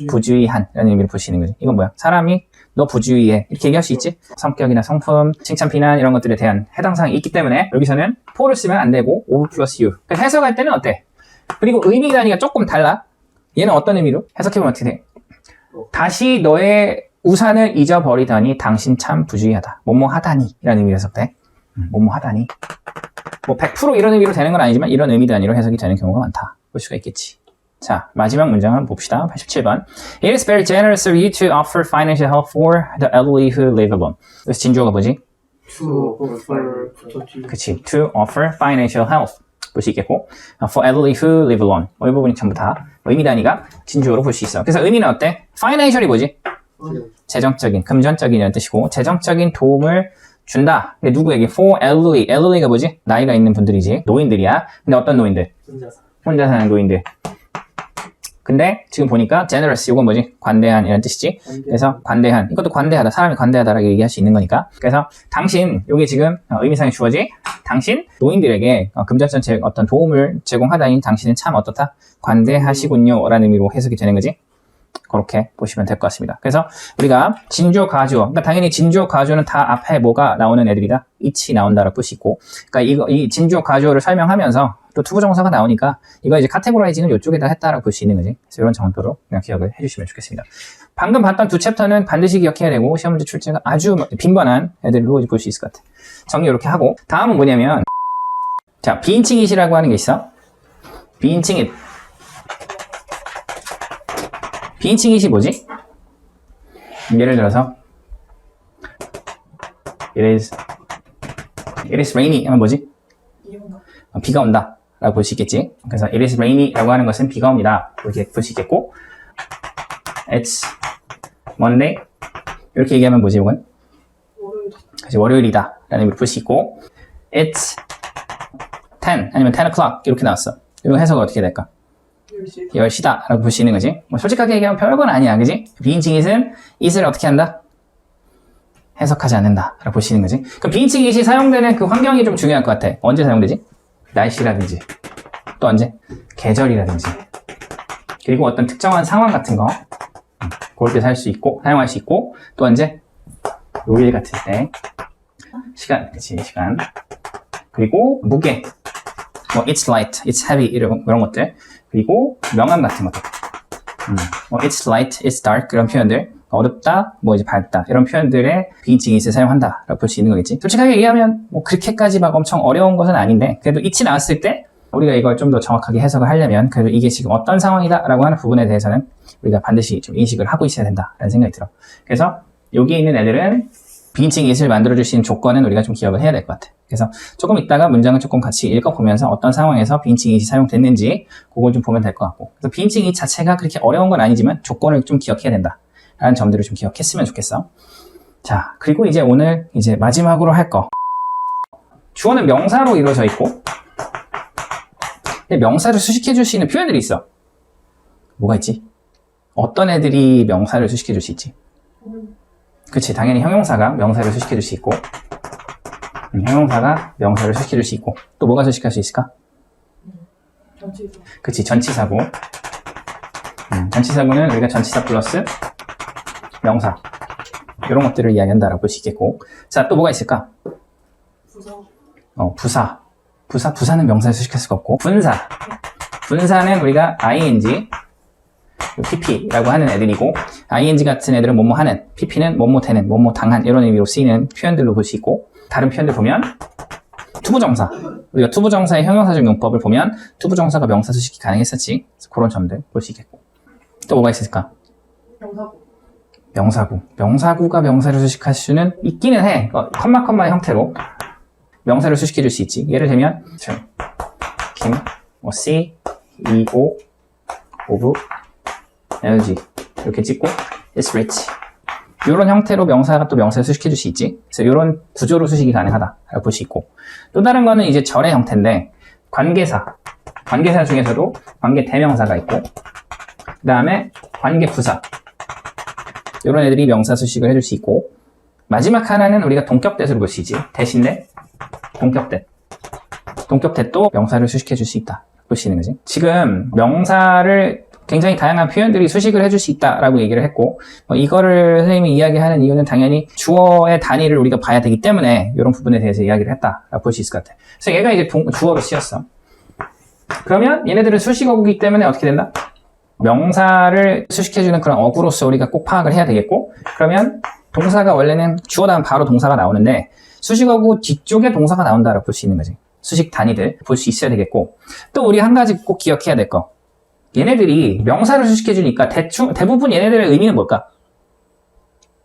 부주의한 라는 의미로 볼 수 있는 거지. 이건 뭐야? 사람이 너 부주의해 이렇게 얘기할 수 있지. 성격이나 성품, 칭찬, 비난 이런 것들에 대한 해당사항이 있기 때문에 여기서는 for를 쓰면 안 되고 over 플러스 you. 그래서 해석할 때는 어때? 그리고 의미 단위가 조금 달라. 얘는 어떤 의미로? 해석해보면 어떻게 돼? 다시 너의 우산을 잊어버리다니 당신 참 부주의하다. 뭐뭐 하다니 라는 의미로 해석돼. 뭐뭐 하다니. 뭐 100% 이런 의미로 되는 건 아니지만 이런 의미 단위로 해석이 되는 경우가 많다. 볼 수가 있겠지. 자, 마지막 문장 한번 봅시다. 87번. It is very generous of you to offer financial help for the elderly who live alone. 그래서 진주어가 뭐지? to offer 붙었지. 그치. To offer financial help. 볼 수 있겠고 for elderly who live alone. 이 부분이 전부 다 의미 단위가 진주어로 볼 수 있어. 그래서 의미는 어때? financial이 뭐지? 재정적인, 금전적인 이런 뜻이고 재정적인 도움을 준다. 근데 누구에게? for elderly. elderly가 뭐지? 나이가 있는 분들이지. 노인들이야. 근데 어떤 노인들? 혼자 사는 노인들. 근데 지금 보니까 generous 이건 뭐지? 관대한 이런 뜻이지. 그래서 관대한 이것도 관대하다. 사람이 관대하다라고 얘기할 수 있는 거니까. 그래서 당신 요게 지금 의미상의 주어지. 당신 노인들에게 금전적 어떤 도움을 제공하다니 당신은 참 어떻다? 관대하시군요 라는 의미로 해석이 되는 거지. 그렇게 보시면 될 것 같습니다. 그래서 우리가 진주어 가주어, 그러니까 당연히 진주어 가주어는 다 앞에 뭐가 나오는 애들이다. it이 나온다라고 볼 수 있고, 그러니까 이 진주어 가주어를 설명하면서 또 투부정사가 나오니까 이거 이제 카테고라이징은 이쪽에다 했다라고 볼 수 있는 거지. 그래서 이런 정도로 그냥 기억을 해주시면 좋겠습니다. 방금 봤던 두 챕터는 반드시 기억해야 되고 시험 문제 출제가 아주 빈번한 애들로 볼 수 있을 것 같아. 정리 이렇게 하고 다음은 뭐냐면 자 비인칭 it이라고 하는 게 있어. 비인칭 it. 비인칭 it이 뭐지? 예를 들어서 it is rainy 하면 뭐지? 비가 온다 라고 볼 수 있겠지. 그래서 it is rainy 라고 하는 것은 비가 옵니다 이렇게 볼 수 있겠고 it's Monday 이렇게 얘기하면 뭐지 이건? 월요일이다 라는 의미로 볼 수 있고 it's 10 아니면 10 o'clock 이렇게 나왔어. 이거 해석은 어떻게 될까? 10시다 라고 볼 수 있는 거지. 뭐 솔직하게 얘기하면 별건 아니야 그지? 비인칭 it은 it을 어떻게 한다? 해석하지 않는다 라고 볼 수 있는 거지. 그럼 비인칭 it이 사용되는 그 환경이 좀 중요할 것 같아. 언제 사용되지? 날씨라든지 또 언제? 계절이라든지 그리고 어떤 특정한 상황 같은 거 그럴 때 사용할 수 있고 또 언제? 요일 같을 때 시간, 그치 시간 그리고 무게 뭐 it's light, it's heavy 이런 것들 그리고 명암 같은 것들 뭐 it's light, it's dark 이런 표현들 어둡다, 뭐 이제 밝다 이런 표현들의 비인칭 it을 사용한다 라고 볼 수 있는 거겠지. 솔직하게 얘기하면 뭐 그렇게까지 막 엄청 어려운 것은 아닌데 그래도 it이 나왔을 때 우리가 이걸 좀 더 정확하게 해석을 하려면 그래도 이게 지금 어떤 상황이다 라고 하는 부분에 대해서는 우리가 반드시 좀 인식을 하고 있어야 된다 라는 생각이 들어. 그래서 여기 있는 애들은 비인칭 it을 만들어줄 수 있는 조건은 우리가 좀 기억을 해야 될 것 같아. 그래서 조금 이따가 문장을 조금 같이 읽어보면서 어떤 상황에서 비인칭 it이 사용됐는지 그걸 좀 보면 될 것 같고 그래서 비인칭 it 자체가 그렇게 어려운 건 아니지만 조건을 좀 기억해야 된다 라는 점들을 좀 기억했으면 좋겠어. 자, 그리고 이제 오늘 이제 마지막으로 할 거. 주어는 명사로 이루어져 있고, 근데 명사를 수식해 줄 수 있는 표현들이 있어. 뭐가 있지? 어떤 애들이 명사를 수식해 줄 수 있지? 그치, 당연히 형용사가 명사를 수식해 줄 수 있고, 형용사가 명사를 수식해 줄 수 있고, 또 뭐가 수식할 수 있을까? 전치사. 그치, 전치사고. 전치사구는 우리가 전치사 플러스 명사 이런 것들을 이야기한다라고 볼 수 있겠고 자 또 뭐가 있을까? 부사는 명사에 수식할 수가 없고 분사는 우리가 ing pp라고 하는 애들이고 ing 같은 애들은 뭐뭐 하는 pp는 뭐뭐 되는 뭐뭐 당한 이런 의미로 쓰이는 표현들로 볼 수 있고 다른 표현들 보면 투부정사 우리가 투부정사의 형용사적 용법을 보면 투부정사가 명사 수식이 가능했었지. 그런 점들 볼 수 있겠고 또 뭐가 있을까? 명사구가 명사를 수식할 수는 있기는 해. 컴마 형태로 명사를 수식해 줄 수 있지. 예를 들면 김, see, o, of, energy 이렇게 찍고 it's rich 이런 형태로 명사가 또 명사를 수식해 줄 수 있지. 그래서 이런 구조로 수식이 가능하다라고 볼 수 있고 또 다른 거는 이제 절의 형태인데 관계사 중에서도 관계 대명사가 있고 그 다음에 관계 부사 이런 애들이 명사 수식을 해줄 수 있고 마지막 하나는 우리가 동격대수로 볼 수 있지. 대신에 동격대도 명사를 수식해 줄 수 있다 볼 수 있는 거지. 지금 명사를 굉장히 다양한 표현들이 수식을 해줄 수 있다라고 얘기를 했고 이거를 선생님이 이야기하는 이유는 당연히 주어의 단위를 우리가 봐야 되기 때문에 이런 부분에 대해서 이야기를 했다라고 볼 수 있을 것 같아. 그래서 얘가 이제 주어로 쓰였어. 그러면 얘네들은 수식어구이기 때문에 어떻게 된다? 명사를 수식해주는 그런 어구로서 우리가 꼭 파악을 해야 되겠고, 그러면 동사가 원래는 주어 다음 바로 동사가 나오는데 수식어구 뒤쪽에 동사가 나온다라고 볼 수 있는 거지. 수식 단위들 볼 수 있어야 되겠고, 또 우리 한 가지 꼭 기억해야 될 거. 얘네들이 명사를 수식해주니까 대부분 얘네들의 의미는 뭘까?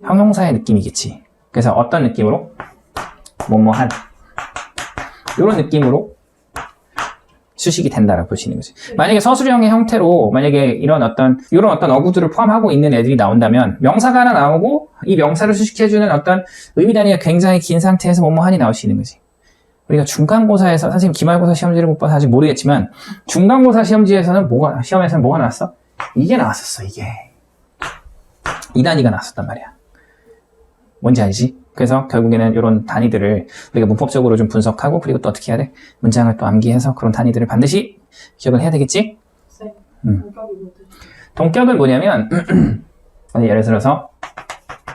형용사의 느낌이겠지. 그래서 어떤 느낌으로? 뭐뭐한. 이런 느낌으로 수식이 된다라고 볼 수 있는 거지. 만약에 서술형의 형태로 만약에 이런 어떤 어구들을 포함하고 있는 애들이 나온다면 명사가 하나 나오고 이 명사를 수식해주는 어떤 의미 단위가 굉장히 긴 상태에서 뭐뭐한이 나올 수 있는 거지. 우리가 중간고사에서 선생님 기말고사 시험지를 못 봐서 아직 모르겠지만 중간고사 시험지에서는 시험에서는 뭐가 나왔어? 이게 나왔었어. 이게 이 단위가 나왔었단 말이야. 뭔지 알지? 그래서 결국에는 이런 단위들을 우리가 문법적으로 좀 분석하고 그리고 또 어떻게 해야 돼? 문장을 또 암기해서 그런 단위들을 반드시 기억을 해야 되겠지? 동격이 뭐지? 동격은 뭐냐면 예를 들어서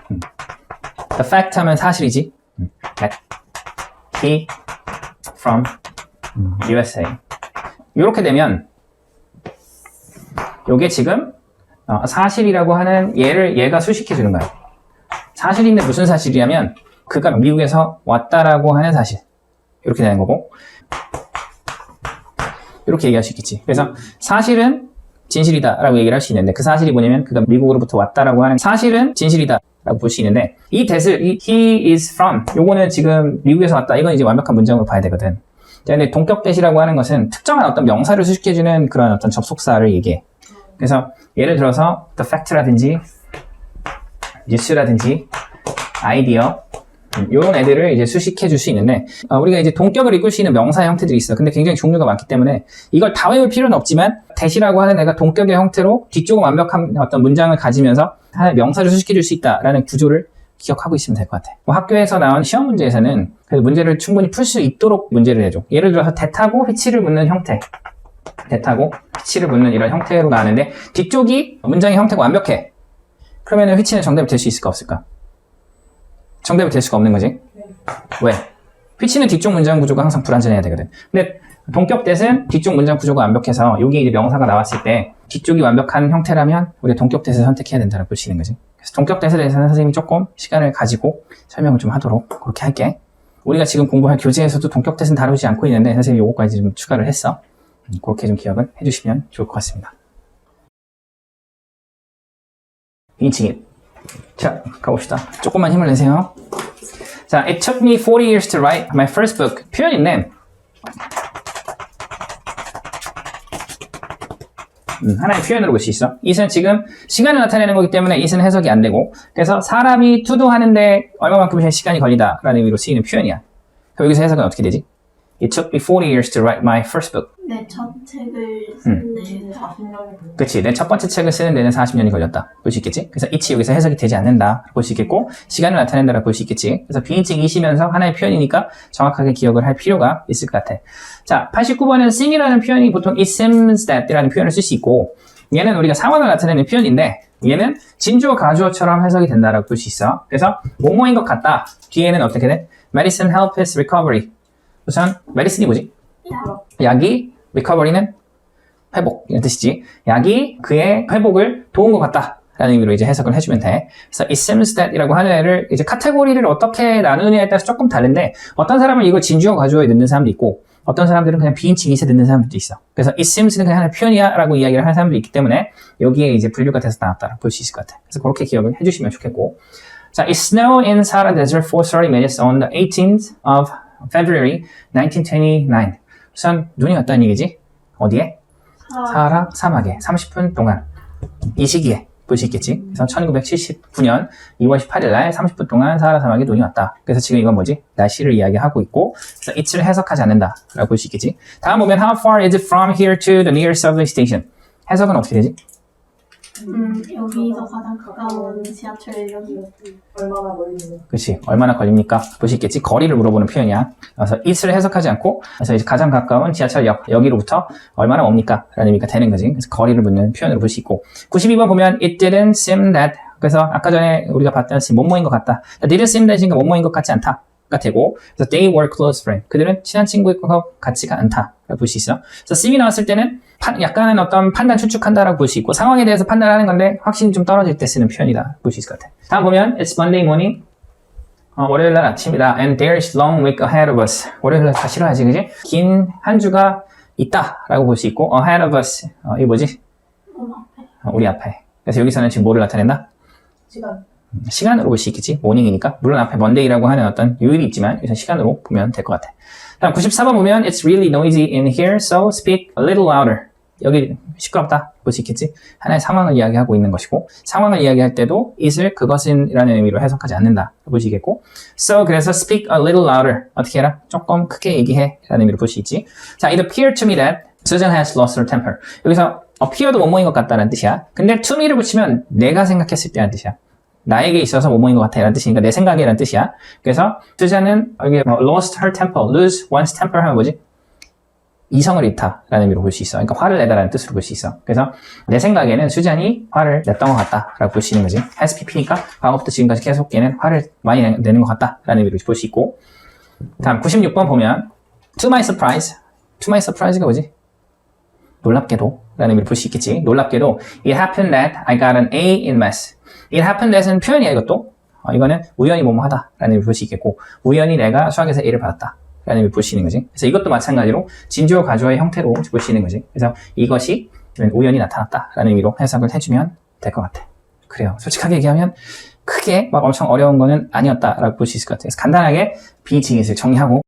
the fact 하면 사실이지. that he from USA 이렇게 되면 요게 지금 사실이라고 하는 얘가 수식해 주는 거야. 사실인데 무슨 사실이냐면 그가 미국에서 왔다라고 하는 사실. 이렇게 되는 거고 이렇게 얘기할 수 있겠지. 그래서 사실은 진실이다 라고 얘기를 할 수 있는데 그 사실이 뭐냐면 그가 미국으로부터 왔다라고 하는 사실은 진실이다 라고 볼 수 있는데 이 that을 he is from 요거는 지금 미국에서 왔다 이건 이제 완벽한 문장으로 봐야 되거든. 근데 동격 that이라고 하는 것은 특정한 어떤 명사를 수식해주는 그런 어떤 접속사를 얘기해. 그래서 예를 들어서 the fact라든지 뉴스라든지 아이디어 이런 애들을 이제 수식해 줄 수 있는데 우리가 이제 동격을 이끌 수 있는 명사 형태들이 있어. 근데 굉장히 종류가 많기 때문에 이걸 다 외울 필요는 없지만 that이라고 하는 애가 동격의 형태로 뒤쪽은 완벽한 어떤 문장을 가지면서 하나의 명사를 수식해 줄 수 있다라는 구조를 기억하고 있으면 될 것 같아. 학교에서 나온 시험 문제에서는 그래서 문제를 충분히 풀 수 있도록 문제를 해줘. 예를 들어서 that하고 which를 묻는 형태, that하고 which를 묻는 이런 형태로 나왔는데 뒤쪽이 문장의 형태가 완벽해. 그러면은 which는 정답이 될 수 있을까 없을까? 정답이 될 수가 없는 거지. 왜? which는 뒤쪽 문장 구조가 항상 불완전해야 되거든. 근데 동격 that은 뒤쪽 문장 구조가 완벽해서 여기 이제 명사가 나왔을 때 뒤쪽이 완벽한 형태라면 우리가 동격 that을 선택해야 된다고 볼 수 있는 거지. 그래서 동격 that에 대해서는 선생님이 조금 시간을 가지고 설명을 좀 하도록 그렇게 할게. 우리가 지금 공부할 교재에서도 동격 that은 다루지 않고 있는데 선생님이 요거까지 좀 추가를 했어. 그렇게 좀 기억을 해주시면 좋을 것 같습니다. 빈칭잇. 자, 가봅시다. 조금만 힘을 내세요. 자, it took me 40 years to write my first book. 표현인데 하나의 표현으로 볼 수 있어. it은 지금 시간을 나타내는 거기 때문에 it은 해석이 안 되고 그래서 사람이 to do 하는데 얼마만큼 시간이 걸리다라는 의미로 쓰이는 표현이야. 그럼 여기서 해석은 어떻게 되지? It took me 40 years to write my first book. 내 첫 책을 쓰는데 40년이 그치, 내 첫 번째 책을 쓰는 데는 40년이 걸렸다 볼 수 있겠지. 그래서 it이 여기서 해석이 되지 않는다 볼 수 있겠고 시간을 나타낸다라고 볼 수 있겠지. 그래서 비인칭 it이면서 하나의 표현이니까 정확하게 기억을 할 필요가 있을 것 같아. 자, 89번은 seem이라는 표현이 보통 it seems that 이라는 표현을 쓸 수 있고 얘는 우리가 상황을 나타내는 표현인데 얘는 진주어 가주어처럼 해석이 된다라고 볼 수 있어. 그래서 뭐뭐인 것 같다 뒤에는 어떻게 돼? medicine help his recovery. 우선 medicine이 뭐지? 약이 recovery는 회복 이런 뜻이지. 약이 그의 회복을 도운 것 같다 라는 의미로 이제 해석을 해주면 돼. 그래서 it seems that 이라고 하는 애를 이제 카테고리를 어떻게 나누느냐에 따라서 조금 다른데 어떤 사람은 이걸 진주어 가주어에 넣는 사람도 있고 어떤 사람들은 그냥 비인칭 it에 넣는 사람들도 있어. 그래서 it seems는 그냥 하나의 표현이야 라고 이야기를 하는 사람도 있기 때문에 여기에 이제 분류가 돼서 나왔다고 볼 수 있을 것 같아. 그래서 그렇게 기억을 해주시면 좋겠고. 자, it snowed in Sahara Desert for 30 minutes on the 18th of February 1929. 우선 눈이 왔다는 얘기지. 어디에? 사하라 사막에 30분 동안 이 시기에 볼 수 있겠지. 그래서 1979년 2월 18일 날 30분 동안 사하라 사막에 눈이 왔다. 그래서 지금 이건 뭐지? 날씨를 이야기하고 있고 그래서 it을 해석하지 않는다 라고 볼 수 있겠지. 다음 보면 how far is it from here to the nearest subway station? 해석은 어떻게 되지? 여기서 가장 가까운 지하철역이 얼마나 멀리는 그렇지. 얼마나 걸립니까? 볼 수 있겠지. 거리를 물어보는 표현이야. 그래서 it을 해석하지 않고 그래서 이제 가장 가까운 지하철역 여기로부터 얼마나 멉니까? 라는 의미가 되는 거지. 그래서 거리를 묻는 표현으로 볼 수 있고 92번 보면 it didn't seem that 그래서 아까 전에 우리가 봤던 뭐뭐인 것 같다. didn't seem that이니까 뭐뭐인 것 같지 않다. 가 되고, 그래서 they were close friends. 그들은 친한 친구일 것 같지가 않다라고 볼 수 있어. 그래서 C이 나왔을 때는 약간은 어떤 판단 추측한다라고 볼 수 있고, 상황에 대해서 판단하는 건데 확신이 좀 떨어질 때 쓰는 표현이다 볼 수 있을 것 같아. 다음 보면 it's Monday morning. 월요일 날 아침이다. And there's long week ahead of us. 월요일 날 다 싫어하지, 그지? 긴 한 주가 있다라고 볼 수 있고, ahead of us. 이게 뭐지? 우리 앞에. 그래서 여기서는 지금 뭐를 나타낸다? 시간. 시간으로 볼 수 있겠지. 모닝이니까. 물론 앞에 monday라고 하는 어떤 요일이 있지만 여기서 시간으로 보면 될 것 같아. 다음 94번 보면 it's really noisy in here, so speak a little louder. 여기 시끄럽다 볼 수 있겠지. 하나의 상황을 이야기하고 있는 것이고, 상황을 이야기할 때도 it을 그것은 이라는 의미로 해석하지 않는다 볼 수 있겠고, so 그래서 speak a little louder. 어떻게 해라? 조금 크게 얘기해 라는 의미로 볼 수 있지. 자, it appeared to me that Susan has lost her temper. 여기서 appear도 뭐뭐인 것 같다는 뜻이야. 근데 to me를 붙이면 내가 생각했을 때라는 뜻이야. 나에게 있어서 뭐뭐인 것 같아 라는 뜻이니까 내 생각이라는 뜻이야. 그래서 수잔은 여기 lost her temper, lose one's temper 하면 뭐지? 이성을 잃다 라는 의미로 볼 수 있어. 그러니까 화를 내다라는 뜻으로 볼 수 있어. 그래서 내 생각에는 수잔이 화를 냈던 것 같다 라고 볼 수 있는 거지. has pp니까 과거부터 지금까지 계속 얘는 화를 많이 내는 것 같다 라는 의미로 볼 수 있고, 다음 96번 보면 to my surprise가 뭐지? 놀랍게도 라는 의미로 볼 수 있겠지. 놀랍게도 it happened that I got an A in math. it happened that은 표현이야 이것도. 이거는 우연히 뭐뭐 하다 라는 의미로 볼 수 있겠고, 우연히 내가 수학에서 A를 받았다 라는 의미로 볼 수 있는 거지. 그래서 이것도 마찬가지로 진주어 가주어의 형태로 볼 수 있는 거지. 그래서 이것이 우연히 나타났다 라는 의미로 해석을 해주면 될 것 같아. 그래요. 솔직하게 얘기하면 크게 막 엄청 어려운 거는 아니었다 라고 볼 수 있을 것 같아요. 그래서 간단하게 비징잇을 정리하고,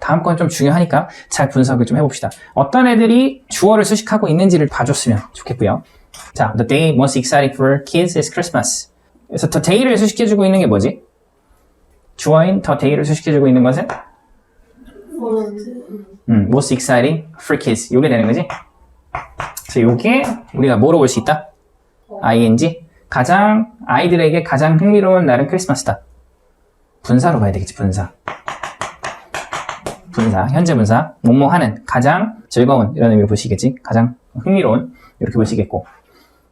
다음 건 좀 중요하니까 잘 분석을 좀 해봅시다. 어떤 애들이 주어를 수식하고 있는지를 봐줬으면 좋겠고요. 자, the day most exciting for kids is Christmas. 그래서 the day를 수식해주고 있는 게 뭐지? 주어인 the day를 수식해주고 있는 것은 most exciting for kids. 요게 되는 거지? 그래서 요게 우리가 뭐로 볼 수 있다? ing. 아이들에게 가장 흥미로운 날은 크리스마스다. 분사로 봐야 되겠지, 분사, 현재 분사, 뭐뭐 하는, 가장 즐거운 이런 의미로 보시겠지. 가장 흥미로운 이렇게 보시겠고,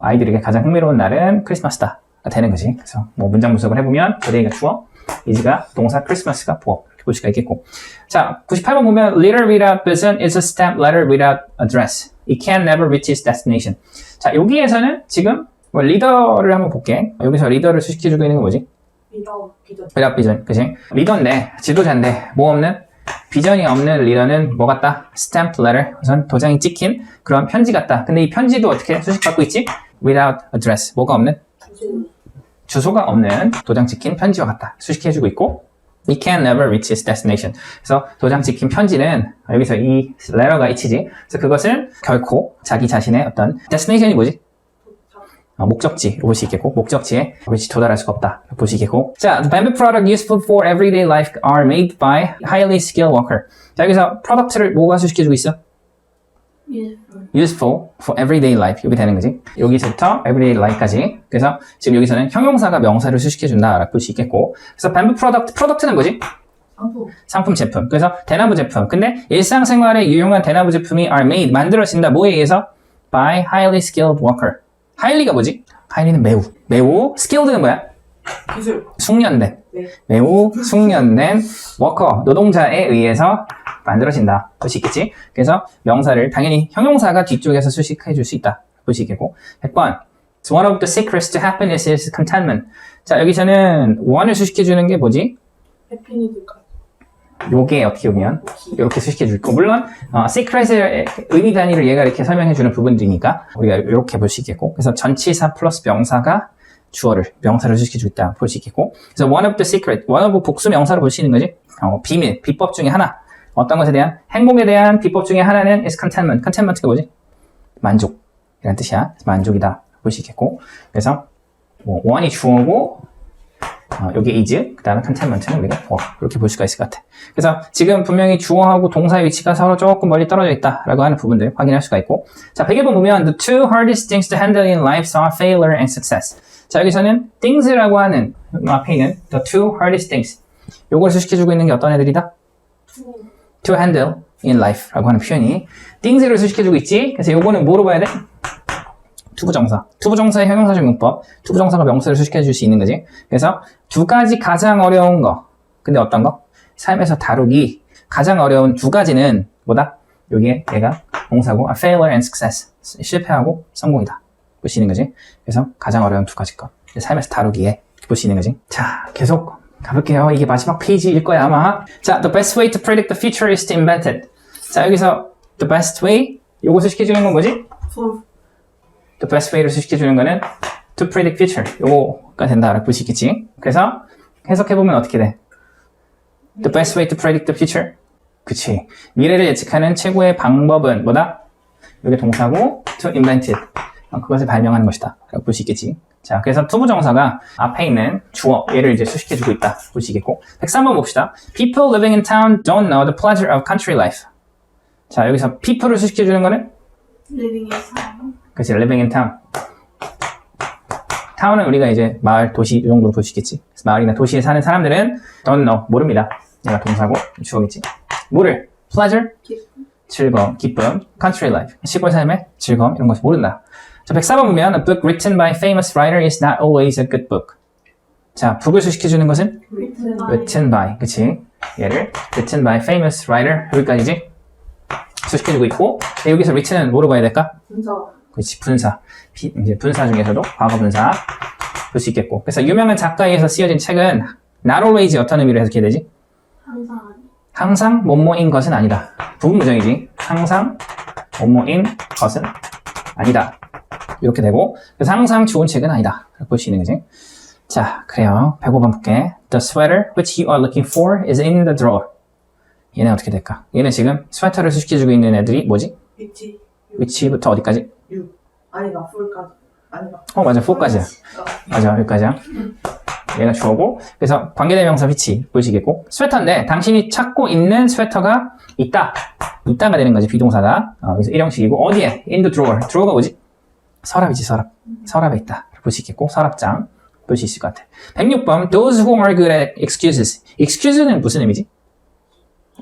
아이들에게 가장 흥미로운 날은 크리스마스다 되는 거지. 그래서 뭐 문장 분석을 해보면 today가 주어, is가 동사, 크리스마스가 보어 이렇게 볼 수가 있겠고. 자, 98번 보면 letter without button is a stamped letter without address. It can never reach its destination. 자, 여기에서는 지금 뭐 리더를 한번 볼게. 여기서 리더를 수식해주고 있는 건 뭐지? without vision, 그치? 리더인데, 지도자인데 뭐 없는? 비전이 없는 리더는 뭐 같다? stamped letter, 우선 도장이 찍힌 그런 편지 같다. 근데 이 편지도 어떻게 수식받고 있지? without address, 뭐가 없는? 주소가 없는 도장 찍힌 편지와 같다. 수식해주고 있고, it can never reach its destination. 그래서 도장 찍힌 편지는 여기서 이 letter가 it지. 그래서 그것은 결코 자기 자신의 어떤 destination이 뭐지? 목적지로 볼 수 있겠고, 목적지에 도달할 수가 없다 볼 수 있겠고. 자, the bamboo product useful for everyday life are made by highly skilled worker. 자, 여기서 프로덕트를 뭐가 수식해주고 있어? useful for everyday life. 이게 되는 거지. 여기서부터 everyday life까지. 그래서 지금 여기서는 형용사가 명사를 수식해준다 라고 볼 수 있겠고, 그래서 bamboo product, 프로덕트는 뭐지? 상품 제품. 그래서 대나무 제품. 근데 일상생활에 유용한 대나무 제품이 are made, 만들어진다. 뭐에 의해서? by highly skilled worker. highly가 뭐지? highly는 매우, skilled는 뭐야? 기술. 숙련된. 네. 매우 숙련된 워커, 노동자에 의해서 만들어진다 볼 수 있겠지. 그래서 명사를 당연히 형용사가 뒤쪽에서 수식해 줄 수 있다 볼 수 있겠고. 100번 So one of the secrets to happiness is contentment. 자, 여기서는 one을 수식해 주는 게 뭐지? 해피니드가. 요게 어떻게 보면 이렇게 수식해 줄 거고, 물론 secret의 의미 단위를 얘가 이렇게 설명해 주는 부분들이니까 우리가 이렇게 볼 수 있겠고, 그래서 전치사 플러스 명사가 명사를 수식해 주고 있다 볼 수 있겠고, 그래서 one of the secret, one of 복수 명사로 볼 수 있는 거지. 비밀, 비법 중에 하나, 어떤 것에 대한, 행복에 대한 비법 중에 하나는 is contentment. contentment가 뭐지? 만족이라는 뜻이야. 만족이다 볼 수 있겠고, 그래서 뭐 one이 주어고 여기 is, 그 다음에 contentment는 우리가 보어, 이렇게 볼 수가 있을 것 같아. 그래서 지금 분명히 주어하고 동사의 위치가 서로 조금 멀리 떨어져 있다라고 하는 부분들 확인할 수가 있고, 자, 101번 보면 the two hardest things to handle in life are failure and success. 자, 여기서는 things라고 하는 앞에 있는 the two hardest things, 요걸 수식해주고 있는 게 어떤 애들이다? to handle in life라고 하는 표현이 things를 수식해주고 있지. 그래서 요거는 뭐로 봐야 돼? 투부정사의 형용사적 용법, 투부정사가 명사를 수식해 줄 수 있는 거지. 그래서 두 가지 가장 어려운 거, 근데 어떤 거? 삶에서 다루기 가장 어려운 두 가지는 뭐다? 여기에 얘가 동사고 failure and success. 실패하고 성공이다. 보시는 거지. 그래서 가장 어려운 두 가지 거. 삶에서 다루기에 보시는 거지. 자, 계속 가볼게요. 이게 마지막 페이지일 거야 아마. 자, the best way to predict the future is to invent it. 자, 여기서 the best way 요거 수식해주는 건 뭐지? the best way를 수식해주는 거는 to predict future 요거가 된다라고 볼 수 있겠지. 그래서 해석해보면 어떻게 돼? the best way to predict the future. 그치. 미래를 예측하는 최고의 방법은 뭐다? 여기 동사고 to invent it. 그것을 발명하는 것이다 라고 볼 수 있겠지. 자, 그래서 투부정사가 앞에 있는 주어 얘를 이제 수식해주고 있다 볼 수 있겠고. 103번 봅시다. People living in town don't know the pleasure of country life. 자, 여기서 people를 수식해주는 거는 living in town. 그치, living in town. town은 우리가 이제 마을, 도시 이 정도로 볼 수 있겠지. 그래서 마을이나 도시에 사는 사람들은 don't know, 모릅니다. 얘가 동사고 주어겠지. 뭐를? pleasure? 즐거움, 기쁨, country life, 시골 삶의 즐거움 이런 것을 모른다. 자, 104번 보면 A book written by a famous writer is not always a good book. 자, 북을 수식해주는 것은 written by, 그치? 얘를 written by a famous writer 여기까지지? 수식해주고 있고 여기서 written은 뭐로 봐야 될까? 분사. 그치, 분사. 이제 분사 중에서도 과거 분사 볼 수 있겠고. 그래서 유명한 작가에 의해서 쓰여진 책은 not always 어떤 의미로 해석해야 되지? 항상 뭐뭐인 것은 아니다. 부분부정이지. 항상 뭐뭐인 것은 아니다. 이렇게 되고, 그래서 항상 좋은 책은 아니다. 볼 수 있는 거지. 자, 그래요. 105번 볼게. The sweater which you are looking for is in the drawer. 얘는 어떻게 될까? 얘는 지금 스웨터를 수식해주고 있는 애들이 뭐지? 위치. which부터 어디까지? 6. 아니다. 4까지. 아니다. 맞아. 4까지야. 맞아. 여기까지야. 얘가 주어고, 그래서 관계대명사 which 보시겠고, 스웨터인데 당신이 찾고 있는 스웨터가 있다. 있다가 되는 거지, 비동사다. 그래서 일형식이고, 어디에? in the drawer. drawer가 뭐지? 서랍이지, 서랍. 서랍에 있다. 볼 수 있겠고, 서랍장. 볼 수 있을 것 같아. 106번. Those who are good at excuses. excuse는 무슨 의미지?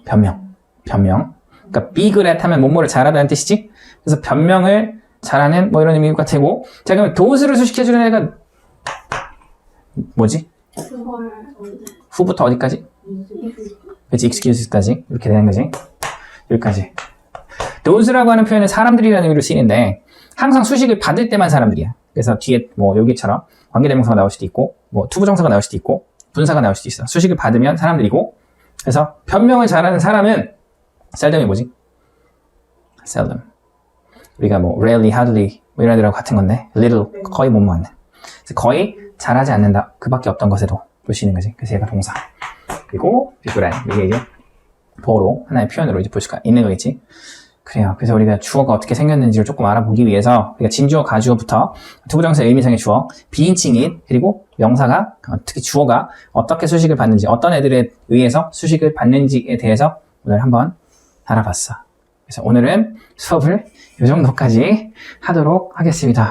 변명. 그러니까 be good at 하면 뭐뭐를 잘하다는 뜻이지? 그래서 변명을 잘하는 뭐 이런 의미일 것 같고. 자, 그러면 those를 수식해주는 애가 뭐지? 그걸 언제? 후부터 어디까지? 그치, excuses까지. 이렇게 되는 거지. 여기까지. those라고 하는 표현은 사람들이라는 의미로 쓰이는데 항상 수식을 받을 때만 사람들이야. 그래서 뒤에 뭐 여기처럼 관계대명사가 나올 수도 있고 뭐 투부정사가 나올 수도 있고 분사가 나올 수도 있어. 수식을 받으면 사람들이고 그래서 변명을 잘하는 사람은 seldom이 뭐지? seldom. 우리가 뭐 rarely, hardly 뭐 이런 애들하고 같은 건데 little 거의 못 모았네. 그래서 거의 잘하지 않는다. 그 밖에 없던 것에도 볼 수 있는 거지. 그래서 얘가 동사. 그리고 비그란 이게 이제 보로 하나의 표현으로 이제 볼 수가 있는 거겠지. 그래요. 그래서 우리가 주어가 어떻게 생겼는지를 조금 알아보기 위해서 우리가 진주어, 가주어부터 투부정사의 의미상의 주어, 비인칭인 그리고 명사가 특히 주어가 어떻게 수식을 받는지 어떤 애들에 의해서 수식을 받는지에 대해서 오늘 한번 알아봤어. 그래서 오늘은 수업을 이 정도까지 하도록 하겠습니다.